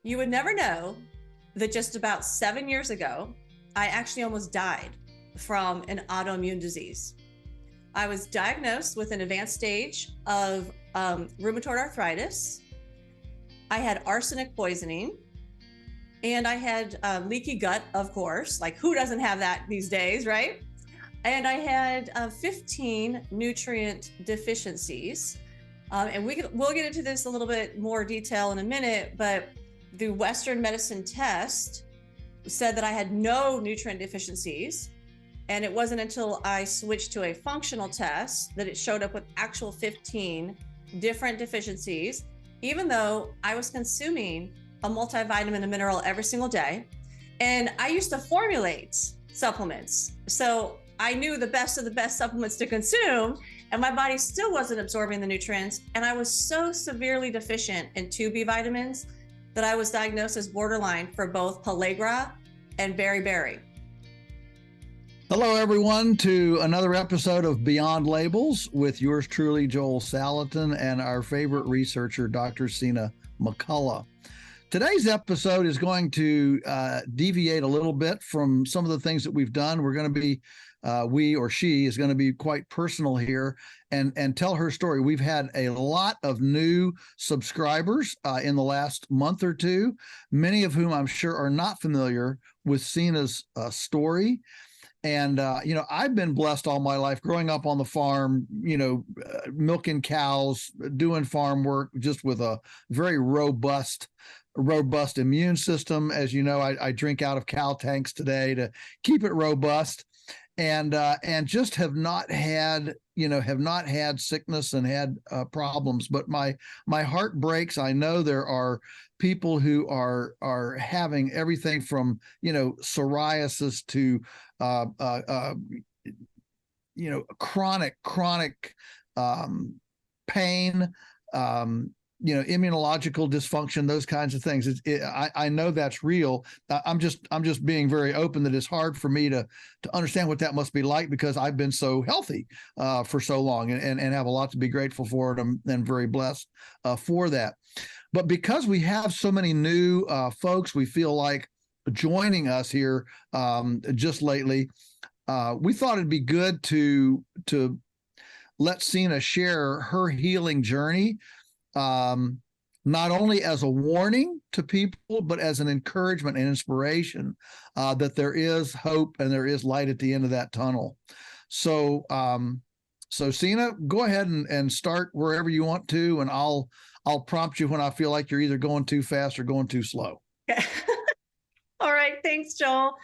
You would never know that just about 7 years ago, I actually almost died from an autoimmune disease. I was diagnosed with an advanced stage of rheumatoid arthritis. I had arsenic poisoning, and I had leaky gut, of course. Like, who doesn't have that these days, right? And I had 15 nutrient deficiencies. And we'll get into this a little bit more detail in a minute, but the Western medicine test said that I had no nutrient deficiencies. And it wasn't until I switched to a functional test that it showed up with actual 15 different deficiencies, even though I was consuming a multivitamin and mineral every single day. And I used to formulate supplements. So I knew the best of the best supplements to consume, and my body still wasn't absorbing the nutrients. And I was so severely deficient in 2B vitamins that I was diagnosed as borderline for both pellagra and beriberi. Hello, everyone, to another episode of Beyond Labels with yours truly, Joel Salatin, and our favorite researcher, Dr. Sina McCullough. Today's episode is going to deviate a little bit from some of the things that we've done. We're going to be, we or she is going to be quite personal here and tell her story. We've had a lot of new subscribers in the last month or two, many of whom I'm sure are not familiar with Sina's story. And, I've been blessed all my life growing up on the farm, milking cows, doing farm work, just with a very robust immune system. As you know, I drink out of cow tanks today to keep it robust, and just have not had sickness and had problems. But my heart breaks. I know there are people who are having everything from psoriasis to chronic pain, immunological dysfunction, those kinds of things. I know that's real. I'm just being very open that it's hard for me to understand what that must be like, because I've been so healthy for so long and have a lot to be grateful for, and I'm very blessed for that. But because we have so many new folks, we feel like joining us here just lately, we thought it'd be good to let Sina share her healing journey, not only as a warning to people, but as an encouragement and inspiration that there is hope and there is light at the end of that tunnel. So Sina, go ahead and start wherever you want to, and I'll prompt you when I feel like you're either going too fast or going too slow. Okay. All right. Thanks, Joel.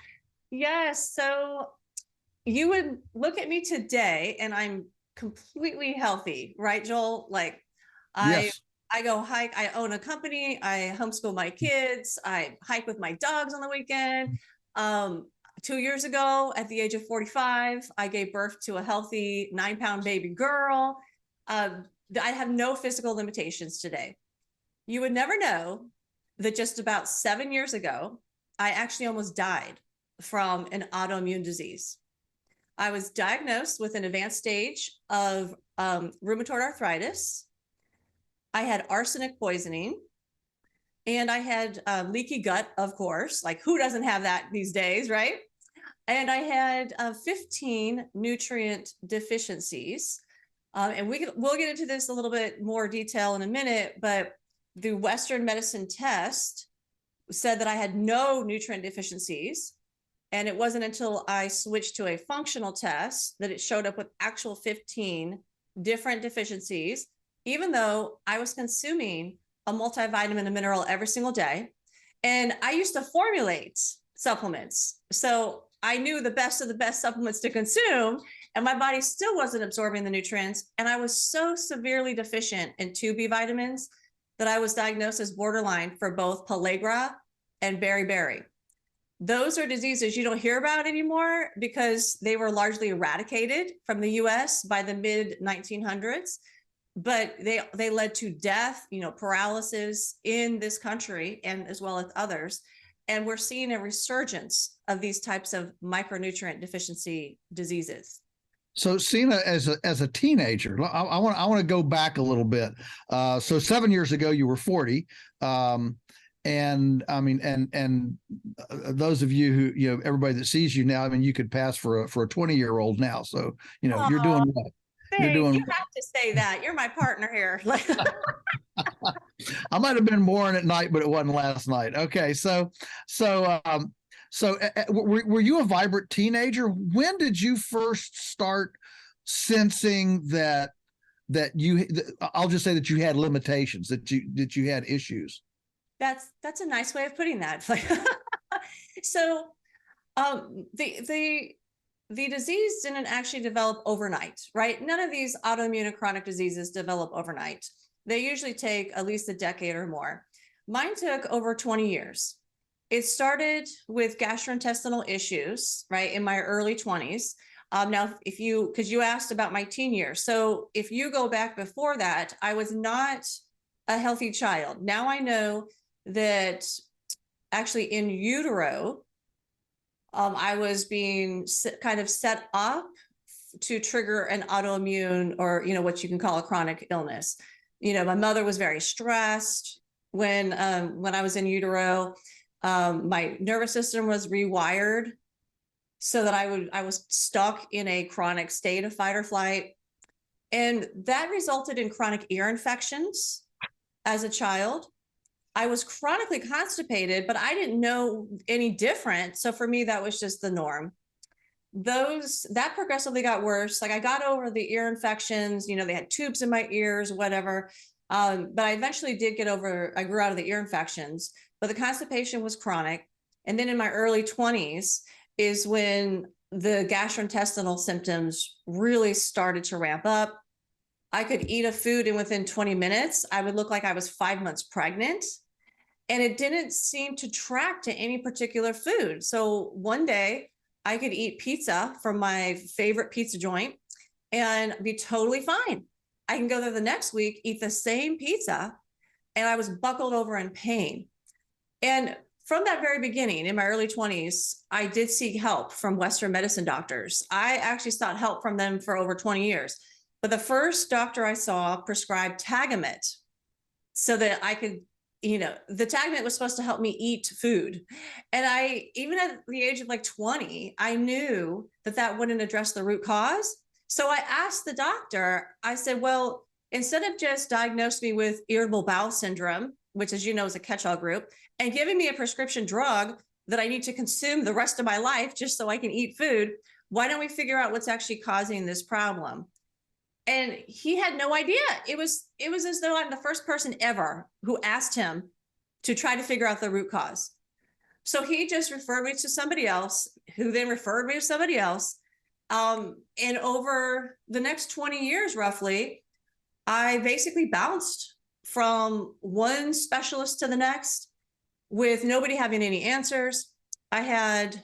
Yes. So you would look at me today and I'm completely healthy, right, Joel? Like Yes. I go hike. I own a company. I homeschool my kids. I hike with my dogs on the weekend. 2 years ago, at the age of 45, I gave birth to a healthy 9-pound baby girl. I have no physical limitations today. You would never know that just about 7 years ago, I actually almost died from an autoimmune disease. I was diagnosed with an advanced stage of rheumatoid arthritis. I had arsenic poisoning, and I had leaky gut, of course. Like, who doesn't have that these days, right? And I had 15 nutrient deficiencies. And we'll get into this a little bit more detail in a minute, but the Western medicine test said that I had no nutrient deficiencies. And it wasn't until I switched to a functional test that it showed up with actual 15 different deficiencies, even though I was consuming a multivitamin and mineral every single day. And I used to formulate supplements. So I knew the best of the best supplements to consume, and my body still wasn't absorbing the nutrients. And I was so severely deficient in 2B vitamins that I was diagnosed as borderline for both pellagra and beriberi. Those are diseases you don't hear about anymore because they were largely eradicated from the US by the mid 1900s, but they led to death, paralysis in this country and as well as others. And we're seeing a resurgence of these types of micronutrient deficiency diseases. So Sina, as a teenager, I want to go back a little bit. So 7 years ago, you were 40, and And I mean, and those of you who, everybody that sees you now, I mean, you could pass for a 20-year-old now. So, you're Oh, doing well. You're thanks. You doing have to say that. You're my partner here. I might have been born at night, but it wasn't last night. Okay, were you a vibrant teenager? When did you first start sensing I'll just say that you had limitations, that you had issues? That's a nice way of putting that. So, the disease didn't actually develop overnight, right? None of these autoimmune and chronic diseases develop overnight. They usually take at least a decade or more. Mine took over 20 years. It started with gastrointestinal issues, right, in my early 20s. Now, because you asked about my teen years. So if you go back before that, I was not a healthy child. Now I know that actually in utero, I was being kind of set up to trigger an autoimmune, or what you can call a chronic illness. My mother was very stressed when I was in utero. My nervous system was rewired so that I was stuck in a chronic state of fight or flight, and that resulted in chronic ear infections as a child. I was chronically constipated, but I didn't know any different. So for me, that was just the norm. That progressively got worse. Like, I got over the ear infections, they had tubes in my ears, whatever. But I eventually I grew out of the ear infections, but the constipation was chronic. And then in my early 20s is when the gastrointestinal symptoms really started to ramp up. I could eat a food, and within 20 minutes, I would look like I was 5 months pregnant. And it didn't seem to track to any particular food. So one day I could eat pizza from my favorite pizza joint and be totally fine. I can go there the next week, eat the same pizza, and I was buckled over in pain. And from that very beginning, in my early 20s, I did seek help from Western medicine doctors. I actually sought help from them for over 20 years. But the first doctor I saw prescribed Tagamet so that I could, the Tagamet was supposed to help me eat food. And even at the age of like 20, I knew that wouldn't address the root cause. So I asked the doctor, I said, well, instead of just diagnosing me with irritable bowel syndrome, which, as you know, is a catch-all group, and giving me a prescription drug that I need to consume the rest of my life just so I can eat food, why don't we figure out what's actually causing this problem? And he had no idea. It was as though I'm the first person ever who asked him to try to figure out the root cause. So he just referred me to somebody else, who then referred me to somebody else. And over the next 20 years, roughly, I basically bounced from one specialist to the next with nobody having any answers. I had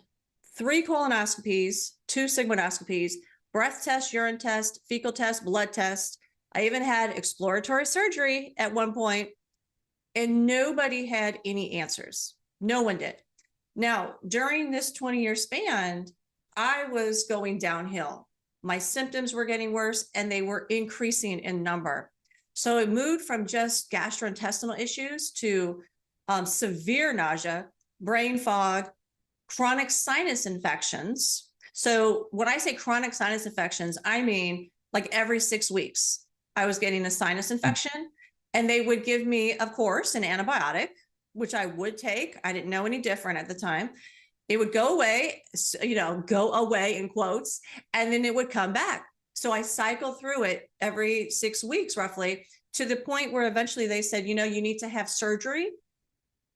3 colonoscopies, 2 sigmoidoscopies, breath test, urine test, fecal test, blood test. I even had exploratory surgery at one point, and nobody had any answers. No one did. Now, during this 20-year span, I was going downhill. My symptoms were getting worse, and they were increasing in number. So it moved from just gastrointestinal issues to severe nausea, brain fog, chronic sinus infections. So when I say chronic sinus infections, I mean like every 6 weeks, I was getting a sinus infection, and they would give me, of course, an antibiotic, which I would take. I didn't know any different at the time. It would go away, go away in quotes, and then it would come back. So I cycle through it every 6 weeks, roughly, to the point where eventually they said, you need to have surgery.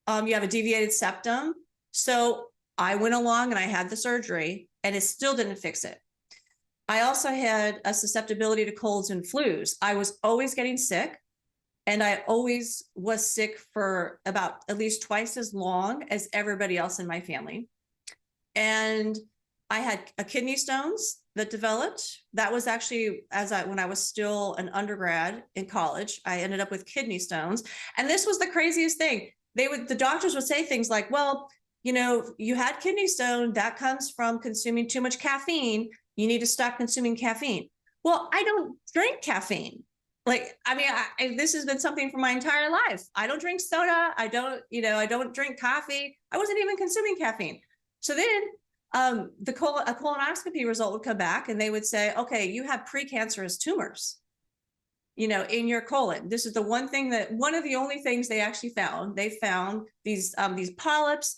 You have a deviated septum. So I went along and I had the surgery, and it still didn't fix it. I also had a susceptibility to colds and flus. I was always getting sick, and I always was sick for about at least twice as long as everybody else in my family. And I had kidney stones that developed. That was actually when I was still an undergrad in college. I ended up with kidney stones. And this was the craziest thing. The doctors would say things like, well, you had kidney stone, that comes from consuming too much caffeine. You need to stop consuming caffeine. Well, I don't drink caffeine, Like, I mean, this has been something for my entire life. I don't drink soda. I don't drink coffee. I wasn't even consuming caffeine. So then a colonoscopy result would come back and they would say, okay, you have precancerous tumors, in your colon. This is one of the only things they actually found. They found these polyps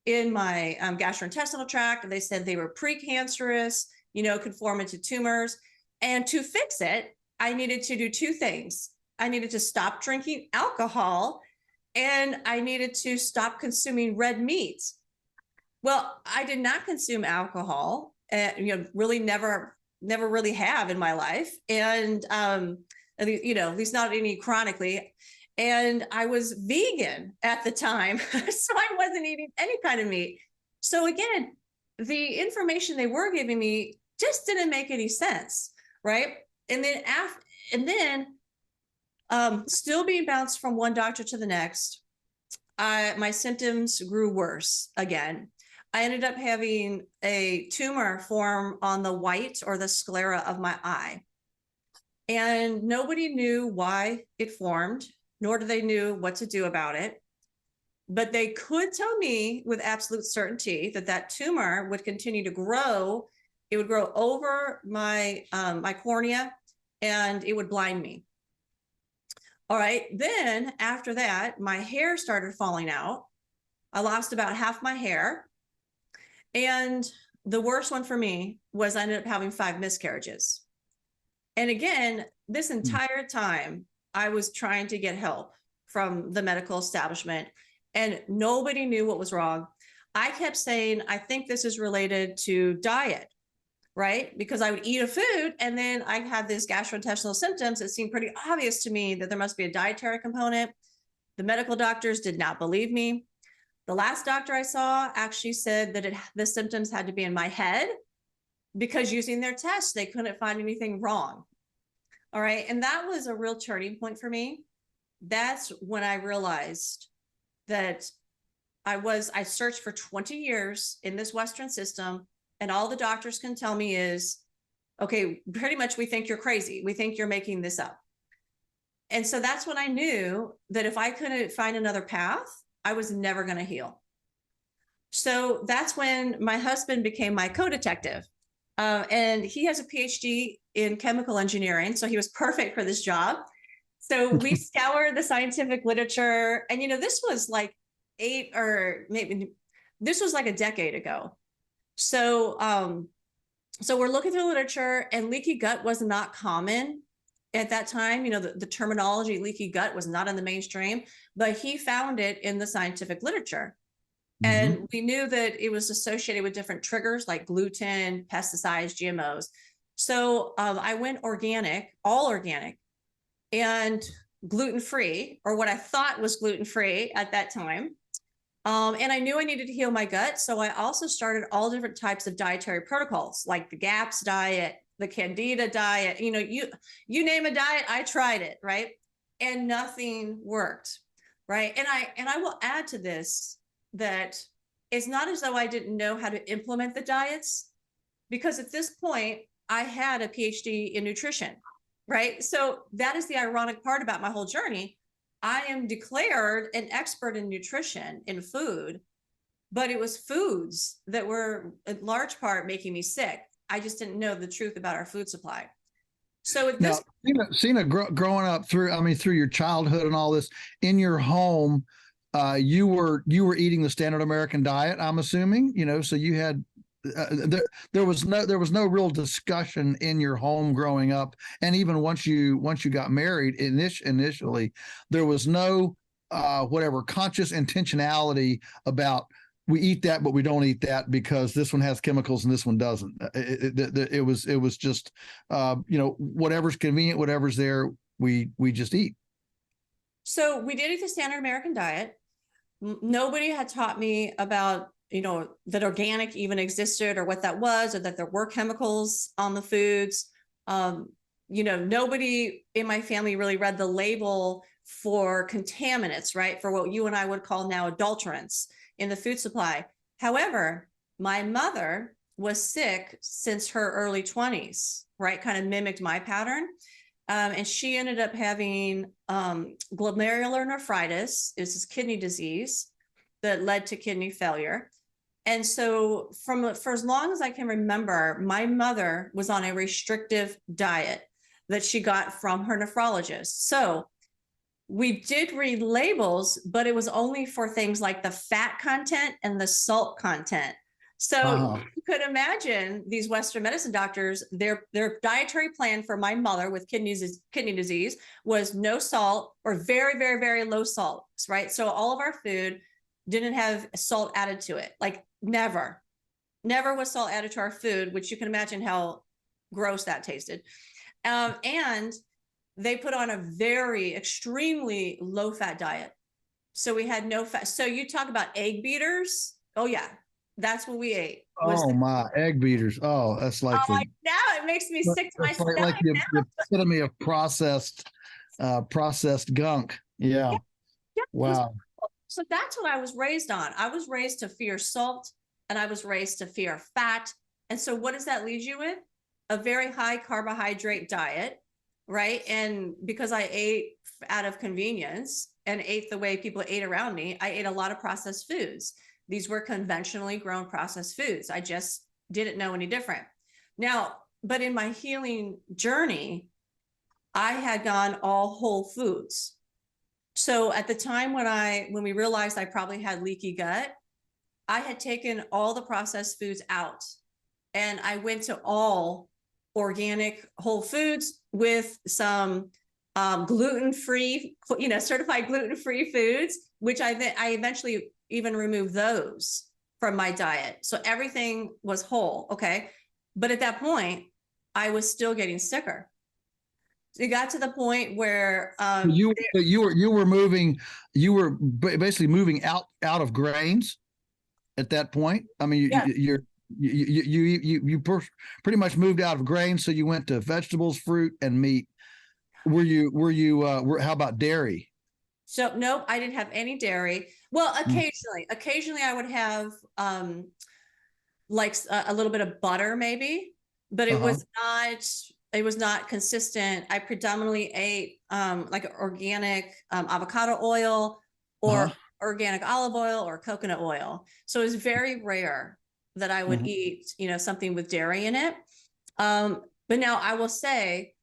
in my gastrointestinal tract. And they said they were precancerous, could form into tumors. And to fix it, I needed to do two things. I needed to stop drinking alcohol and I needed to stop consuming red meats. Well, I did not consume alcohol, really never really have in my life. And, at least not any chronically. And I was vegan at the time, so I wasn't eating any kind of meat. So again, the information they were giving me just didn't make any sense, right? And then still being bounced from one doctor to the next, my symptoms grew worse again. I ended up having a tumor form on the white or the sclera of my eye. And nobody knew why it formed, nor did they knew what to do about it. But they could tell me with absolute certainty that tumor would continue to grow. It would grow over my cornea and it would blind me. All right. Then after that, my hair started falling out. I lost about half my hair. And the worst one for me was I ended up having 5 miscarriages. And again, this entire time, I was trying to get help from the medical establishment and nobody knew what was wrong. I kept saying, I think this is related to diet, right? Because I would eat a food and then I had these gastrointestinal symptoms. It seemed pretty obvious to me that there must be a dietary component. The medical doctors did not believe me. The last doctor I saw actually said that the symptoms had to be in my head because using their tests, they couldn't find anything wrong. All right. And that was a real turning point for me. That's when I realized that I searched for 20 years in this Western system, and all the doctors can tell me is, okay, pretty much we think you're crazy. We think you're making this up. And so that's when I knew that if I couldn't find another path, I was never going to heal. So that's when my husband became my co-detective. And he has a PhD in chemical engineering, so he was perfect for this job. So we scoured the scientific literature, and this was like this was like a decade ago. So we're looking through the literature, and leaky gut was not common at that time. The terminology leaky gut was not in the mainstream, but he found it in the scientific literature. And we knew that it was associated with different triggers like gluten, pesticides, GMOs. So I went organic, all organic, and gluten-free, or what I thought was gluten-free at that time. And I knew I needed to heal my gut. So I also started all different types of dietary protocols, like the GAPS diet, the Candida diet. You name a diet, I tried it, right? And nothing worked, right? And I will add to this that it's not as though I didn't know how to implement the diets, because at this point I had a PhD in nutrition, right? So that is the ironic part about my whole journey. I am declared an expert in nutrition, in food, but it was foods that were in large part making me sick. I just didn't know the truth about our food supply. So at this Sina, growing up through your childhood and all this, in your home, you were eating the standard American diet, I'm assuming, so you had there was no real discussion in your home growing up, and even once you got married, initially there was no whatever conscious intentionality about we eat that but we don't eat that because this one has chemicals and this one doesn't. It was just whatever's convenient, whatever's there, we just eat. So we did eat the standard American diet. Nobody had taught me about, that organic even existed or what that was, or that there were chemicals on the foods. Nobody in my family really read the label for contaminants, right? For what you and I would call now adulterants in the food supply. However, my mother was sick since her early 20s, right? Kind of mimicked my pattern. And she ended up having glomerular nephritis. It was this kidney disease that led to kidney failure. And so for as long as I can remember, my mother was on a restrictive diet that she got from her nephrologist. So we did read labels, but it was only for things like the fat content and the salt content. So you could imagine these Western medicine doctors, their dietary plan for my mother with kidney disease was no salt or very, very, very low salt, right? So all of our food didn't have salt added to it. Like never was salt added to our food, which you can imagine how gross that tasted. And they put on a very extremely low fat diet. So we had no fat. So you talk about egg beaters. Oh yeah. That's what we ate. Oh my, egg beaters. Oh, that's like now it makes me sick to my stomach. Like the epitome of processed gunk. Yeah. Yeah. Wow. So that's what I was raised on. I was raised to fear salt and I was raised to fear fat. And so what does that leave you with? A very high carbohydrate diet, right? And because I ate out of convenience and ate the way people ate around me, I ate a lot of processed foods. These were conventionally grown processed foods. I just didn't know any different. Now, but in my healing journey, I had gone all whole foods. So at the time when we realized I probably had leaky gut, I had taken all the processed foods out and I went to all organic whole foods with some gluten-free, certified gluten-free foods, which I eventually even removed those from my diet. So everything was whole. Okay. But at that point, I was still getting sicker. So it got to the point where you were basically moving out of grains at that point. I mean, yeah. you pretty much moved out of grains, so you went to vegetables, fruit, and meat. How about dairy? So nope, I didn't have any dairy. Well, occasionally I would have like a little bit of butter maybe, but it was not consistent. I predominantly ate like organic avocado oil or organic olive oil or coconut oil. So it was very rare that I would eat, something with dairy in it. But now I will say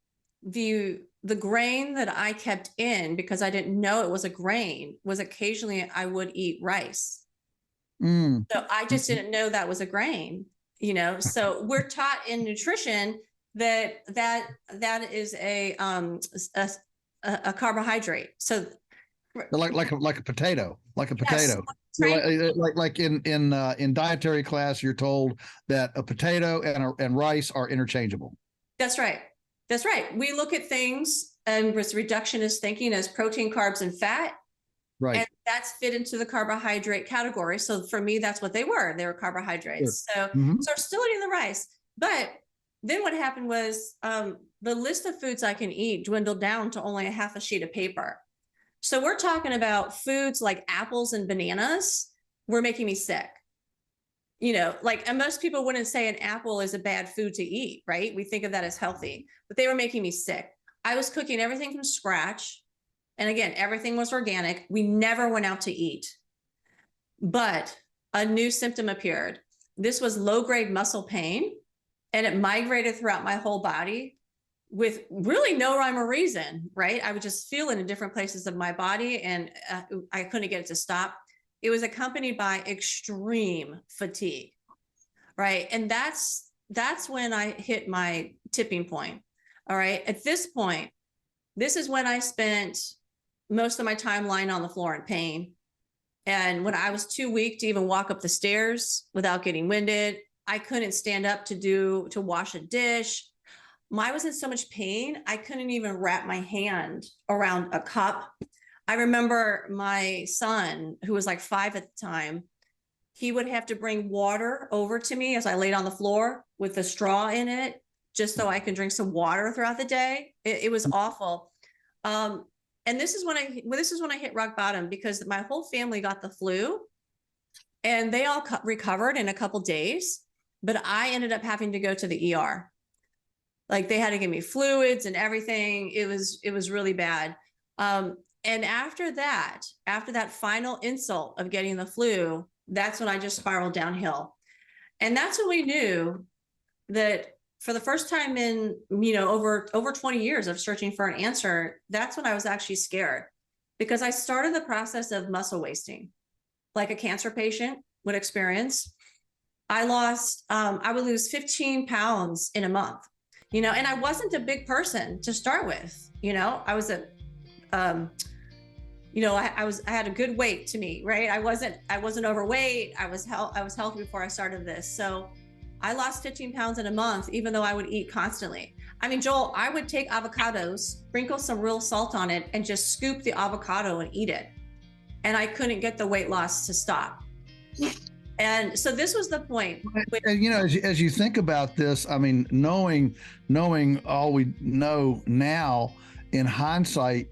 the grain that I kept in, because I didn't know it was a grain, was occasionally I would eat rice. So I just didn't know that was a grain, so we're taught in nutrition that is a carbohydrate. So like a potato, yes, like in dietary class, you're told that a potato and rice are interchangeable. That's right. That's right. We look at things and with reductionist thinking as protein, carbs, and fat. Right. And that's fit into the carbohydrate category. So for me, that's what they were. They were carbohydrates. Sure. So I'm still eating the rice. But then what happened was the list of foods I can eat dwindled down to only a half a sheet of paper. So we're talking about foods like apples and bananas were making me sick. And most people wouldn't say an apple is a bad food to eat, right? We think of that as healthy, but they were making me sick. I was cooking everything from scratch. And again, everything was organic. We never went out to eat. But a new symptom appeared. This was low-grade muscle pain, and it migrated throughout my whole body with really no rhyme or reason, right? I would just feel it in different places of my body, and I couldn't get it to stop. It was accompanied by extreme fatigue, right? And that's when I hit my tipping point. All right. At this point, this is when I spent most of my time lying on the floor in pain. And when I was too weak to even walk up the stairs without getting winded, I couldn't stand up to wash a dish. I was in so much pain, I couldn't even wrap my hand around a cup. I remember my son, who was like 5 at the time, he would have to bring water over to me as I laid on the floor with a straw in it, just so I can drink some water throughout the day. It was awful. And this is when I hit rock bottom, because my whole family got the flu and they all recovered in a couple days, but I ended up having to go to the ER. Like they had to give me fluids and everything. It was really bad. And after that final insult of getting the flu, that's when I just spiraled downhill. And that's when we knew that for the first time in, over 20 years of searching for an answer, that's when I was actually scared, because I started the process of muscle wasting, like a cancer patient would experience. I would lose 15 pounds in a month, and I wasn't a big person to start with. I was I had a good weight to me, right? I wasn't overweight. I was healthy before I started this. So I lost 15 pounds in a month, even though I would eat constantly. I mean, Joel, I would take avocados, sprinkle some real salt on it, and just scoop the avocado and eat it. And I couldn't get the weight loss to stop. And so this was the point. And, as you think about this, I mean, knowing all we know now in hindsight,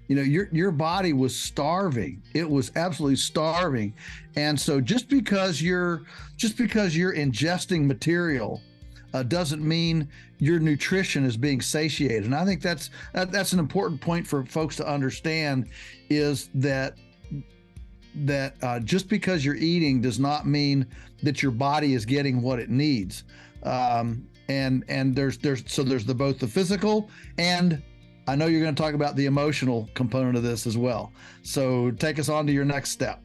your body was starving. It was absolutely starving. And so just because you're ingesting material doesn't mean your nutrition is being satiated. And I think that's an important point for folks to understand, is that just because you're eating does not mean that your body is getting what it needs. And there's both the physical, and I know you're going to talk about the emotional component of this as well. So take us on to your next step.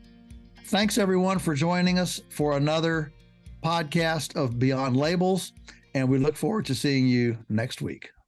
Thanks everyone for joining us for another podcast of Beyond Labels, and we look forward to seeing you next week.